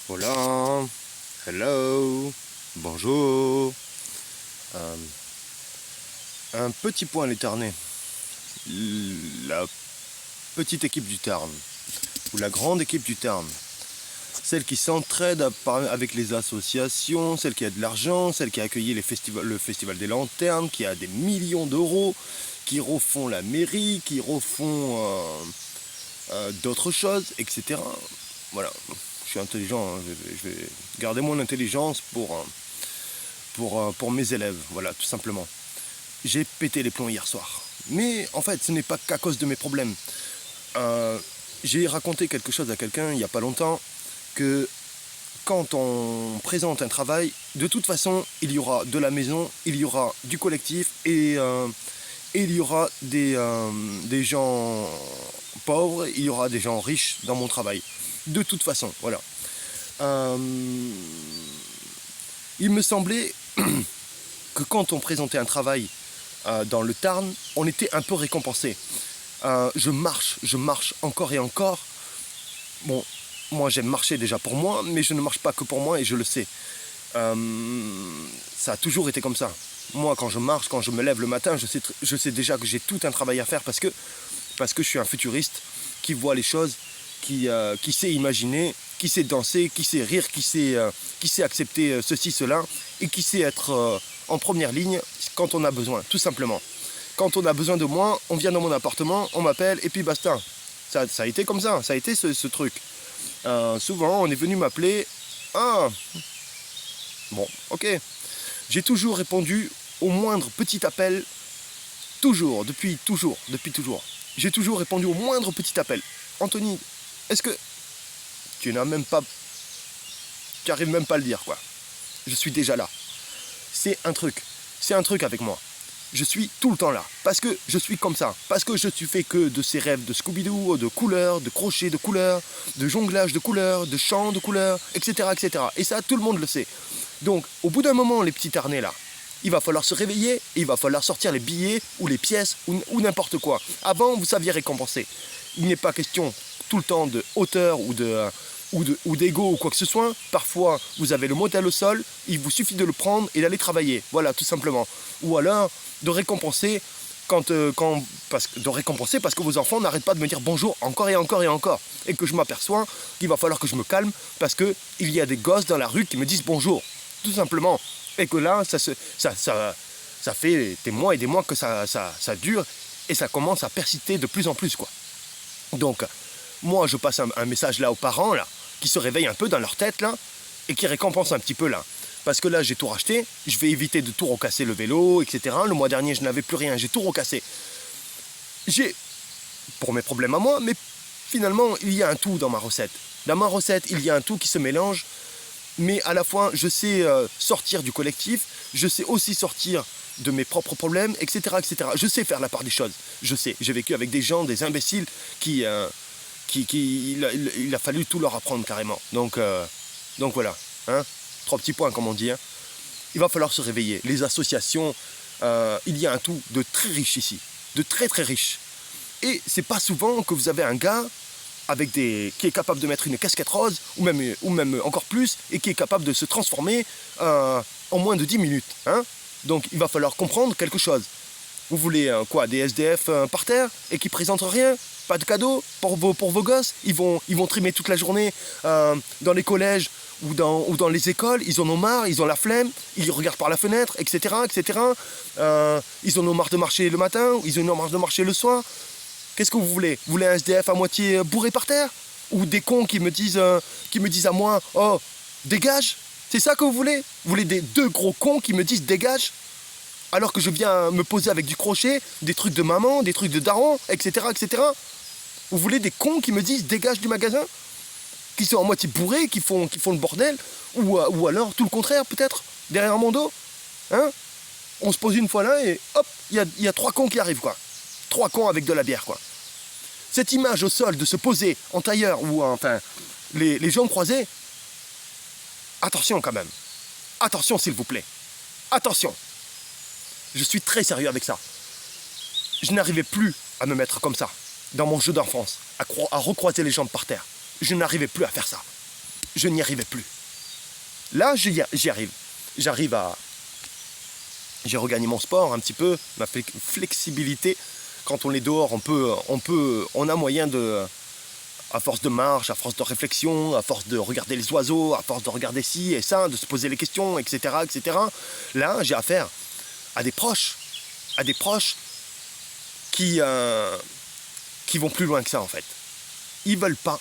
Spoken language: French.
Hola, hello, bonjour. Euh, un petit point à l'étarné. La petite équipe du Tarn, ou la grande équipe du Tarn. Celle qui s'entraide avec les associations, celle qui a de l'argent, celle qui a accueilli le Festival des Lanternes, qui a des millions d'euros, qui refont la mairie, qui refont d'autres choses, etc. Voilà, je suis intelligent, hein. Je vais garder mon intelligence pour mes élèves, voilà, tout simplement. J'ai pété les plombs hier soir. Mais en fait, ce n'est pas qu'à cause de mes problèmes. J'ai raconté quelque chose à quelqu'un il n'y a pas longtemps, que quand on présente un travail, de toute façon, il y aura de la maison, il y aura du collectif et il y aura des gens pauvres, il y aura des gens riches dans mon travail. De toute façon, voilà. Euh, il me semblait que quand on présentait un travail dans le Tarn, on était un peu récompensé. Je marche encore et encore. Bon, moi j'aime marcher déjà pour moi, mais je ne marche pas que pour moi et je le sais. Ça a toujours été comme ça. Moi quand je marche, quand je me lève le matin, je sais déjà que j'ai tout un travail à faire parce que je suis un futuriste qui voit les choses, qui sait imaginer, qui sait danser, qui sait rire, qui sait accepter ceci, cela, et qui sait être en première ligne quand on a besoin, tout simplement. Quand on a besoin de moi, on vient dans mon appartement, on m'appelle, et puis basta. Ça a été comme ça a été ce truc. Souvent, on est venu m'appeler. Ah, bon, ok. J'ai toujours répondu au moindre petit appel, depuis toujours. J'ai toujours répondu au moindre petit appel. Anthony, est-ce que tu n'as même pas, tu arrives même pas à le dire, quoi. Je suis déjà là. C'est un truc avec moi. Je suis tout le temps là, parce que je suis comme ça, parce que je suis fait que de ces rêves de Scooby-Doo, de couleurs, de crochets de couleurs, de jonglage de couleurs, de chants de couleurs, etc., etc. Et ça, tout le monde le sait. Donc, au bout d'un moment, les petits tarnés là, il va falloir se réveiller et il va falloir sortir les billets ou les pièces ou n'importe quoi. Avant, vous saviez récompenser. Il n'est pas question tout le temps de hauteur ou d'ego ou quoi que ce soit. Parfois, vous avez le motel au sol, il vous suffit de le prendre et d'aller travailler. Voilà, tout simplement. Ou alors, de récompenser parce que vos enfants n'arrêtent pas de me dire bonjour encore et encore et encore. Et que je m'aperçois qu'il va falloir que je me calme parce qu'il y a des gosses dans la rue qui me disent bonjour. Tout simplement. Et que là, ça fait des mois et des mois que ça dure et ça commence à persister de plus en plus, quoi. Donc, moi, je passe un message là aux parents, là, qui se réveillent un peu dans leur tête, là, et qui récompensent un petit peu, là. Parce que là, j'ai tout racheté, je vais éviter de tout recasser, le vélo, etc. Le mois dernier, je n'avais plus rien, j'ai tout recassé. Pour mes problèmes à moi, mais finalement, il y a un tout dans ma recette. Dans ma recette, il y a un tout qui se mélange, mais à la fois, je sais sortir du collectif, je sais aussi sortir de mes propres problèmes, etc., etc. Je sais faire la part des choses, je sais. J'ai vécu avec des gens, des imbéciles, il a fallu tout leur apprendre carrément. Donc voilà, hein, 3 petits points comme on dit. Hein. Il va falloir se réveiller. Les associations, il y a un tout de très riche ici, de très très riche. Et c'est pas souvent que vous avez un gars qui est capable de mettre une casquette rose, ou même encore plus, et qui est capable de se transformer en moins de 10 minutes. Hein. Donc il va falloir comprendre quelque chose. Vous voulez quoi, des SDF par terre et qui présentent rien? Pas de cadeaux pour vos gosses? Ils vont trimer toute la journée dans les collèges ou dans les écoles. Ils en ont marre, ils ont la flemme, ils regardent par la fenêtre, etc., etc. Ils en ont marre de marcher le matin, ils en ont marre de marcher le soir. Qu'est-ce que vous voulez? Vous voulez un SDF à moitié bourré par terre? Ou des cons qui me disent à moi, oh, dégage? C'est ça que vous voulez? Vous voulez deux gros cons qui me disent dégage? Alors que je viens me poser avec du crochet, des trucs de maman, des trucs de daron, etc., etc. Vous voulez des cons qui me disent dégage du magasin? Qui sont à moitié bourrés, qui font le bordel? Ou alors tout le contraire peut-être, derrière mon dos? Hein? On se pose une fois là et hop, il y a 3 cons qui arrivent, quoi. 3 cons avec de la bière, quoi. Cette image au sol de se poser en tailleur ou enfin les jambes croisées, attention quand même. Attention s'il vous plaît. Attention. Je suis très sérieux avec ça. Je n'arrivais plus à me mettre comme ça, dans mon jeu d'enfance, à recroiser les jambes par terre. Je n'arrivais plus à faire ça. je n'y arrivais plus. Là, j'y arrive. J'ai regagné mon sport un petit peu, ma flexibilité. Quand on est dehors, on a moyen de, à force de marche, à force de réflexion, à force de regarder les oiseaux, à force de regarder ci et ça, de se poser les questions, etc., etc. Là, j'ai affaire à des proches qui vont plus loin que ça en fait. Ils veulent pas